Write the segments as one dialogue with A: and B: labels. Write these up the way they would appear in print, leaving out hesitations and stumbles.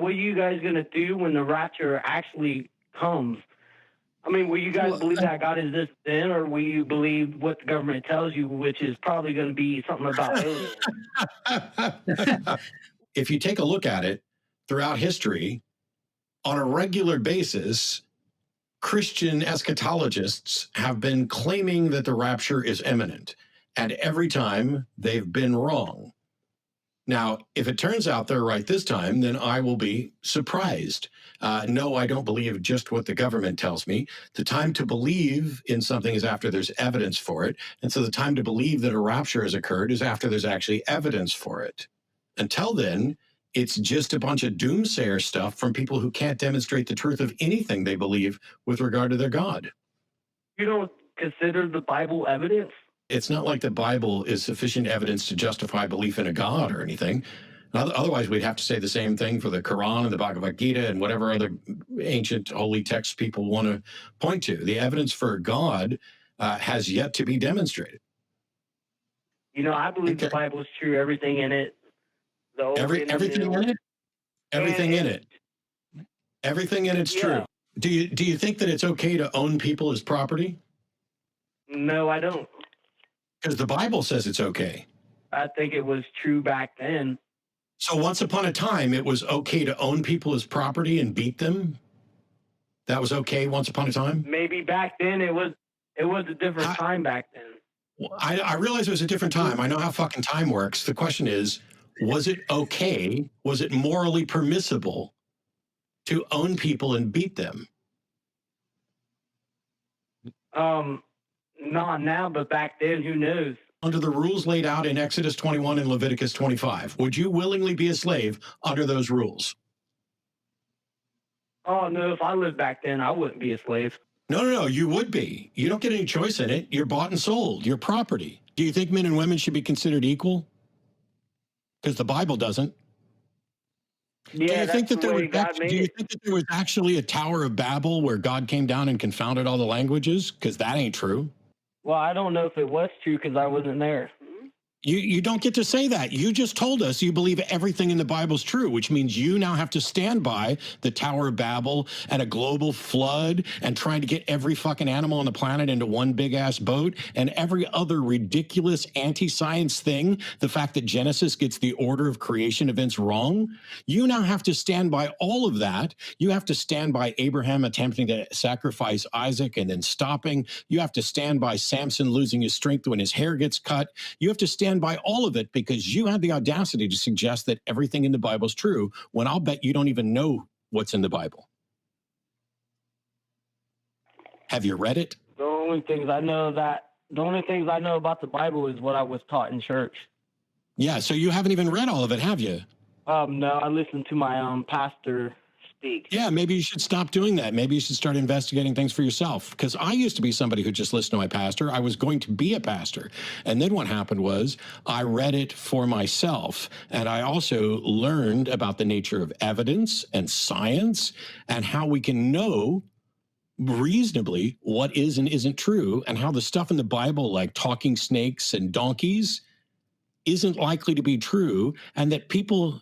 A: what are you guys going to do when the rapture actually comes? I mean, will you guys believe that God exists then, or will you believe what the government tells you, which is probably going to be something about aliens?
B: If you take a look at it throughout history, on a regular basis, Christian eschatologists have been claiming that the rapture is imminent, and every time they've been wrong. Now, if it turns out they're right this time, then I will be surprised. No, I don't believe just what the government tells me. The time to believe in something is after there's evidence for it. And so the time to believe that a rapture has occurred is after there's actually evidence for it. Until then, it's just a bunch of doomsayer stuff from people who can't demonstrate the truth of anything they believe with regard to their God.
A: You don't consider the Bible evidence?
B: It's not like the Bible is sufficient evidence to justify belief in a God or anything. Otherwise, we'd have to say the same thing for the Quran and the Bhagavad Gita and whatever other ancient holy texts people want to point to. The evidence for God has yet to be demonstrated.
A: You know, I believe the Bible is true. Everything in it.
B: Everything in it? Everything in it. Everything in it's true. Do you think that it's okay to own people as property?
A: No, I don't.
B: Because the Bible says it's okay.
A: I think it was true back then.
B: So once upon a time, it was okay to own people as property and beat them? That was okay once upon a time?
A: Maybe back then it was a different time back then.
B: I realize it was a different time. I know how fucking time works. The question is, was it okay? Was it morally permissible to own people and beat them?
A: Not now, but back then, who knows?
B: Under the rules laid out in Exodus 21 and Leviticus 25, would you willingly be a slave under those rules?
A: Oh, no, if I lived back then, I wouldn't be a slave.
B: No, you would be. You don't get any choice in it. You're bought and sold. You're property. Do you think men and women should be considered equal? Because the Bible doesn't.
A: Yeah,
B: do you think that there was actually a Tower of Babel where God came down and confounded all the languages? Because that ain't true.
A: Well, I don't know if it was true because I wasn't there.
B: You don't get to say that. You just told us you believe everything in the Bible's true, which means you now have to stand by the Tower of Babel and a global flood and trying to get every fucking animal on the planet into one big-ass boat and every other ridiculous anti-science thing, the fact that Genesis gets the order of creation events wrong. You now have to stand by all of that. You have to stand by Abraham attempting to sacrifice Isaac and then stopping. You have to stand by Samson losing his strength when his hair gets cut. You have to stand by all of it because you had the audacity to suggest that everything in the Bible is true when I'll bet you don't even know what's in the Bible. Have you read it?
A: The only things I know about the Bible is what I was taught in church.
B: Yeah, so you haven't even read all of it, have you?
A: No, I listened to my pastor speak.
B: Yeah, maybe you should stop doing that. Maybe you should start investigating things for yourself. Because I used to be somebody who just listened to my pastor. I was going to be a pastor. And then what happened was I read it for myself. And I also learned about the nature of evidence and science and how we can know reasonably what is and isn't true and how the stuff in the Bible like talking snakes and donkeys isn't likely to be true, and that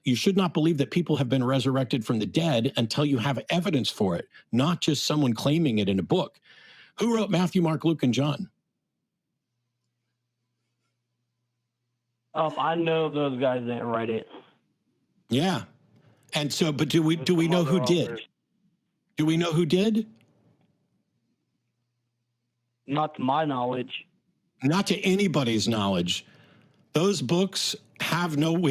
B: you should not believe that people have been resurrected from the dead until you have evidence for it, not just someone claiming it in a book. Who wrote Matthew, Mark, Luke, and John?
A: I know those guys didn't write it.
B: Yeah. And so, but do we know who did? Do we know who did?
A: Not to my knowledge.
B: Not to anybody's knowledge. Those books we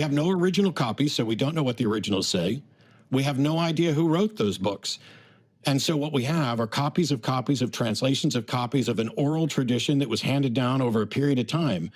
B: have no original copies, so we don't know what the originals say. We have no idea who wrote those books. And so what we have are copies of translations of copies of an oral tradition that was handed down over a period of time.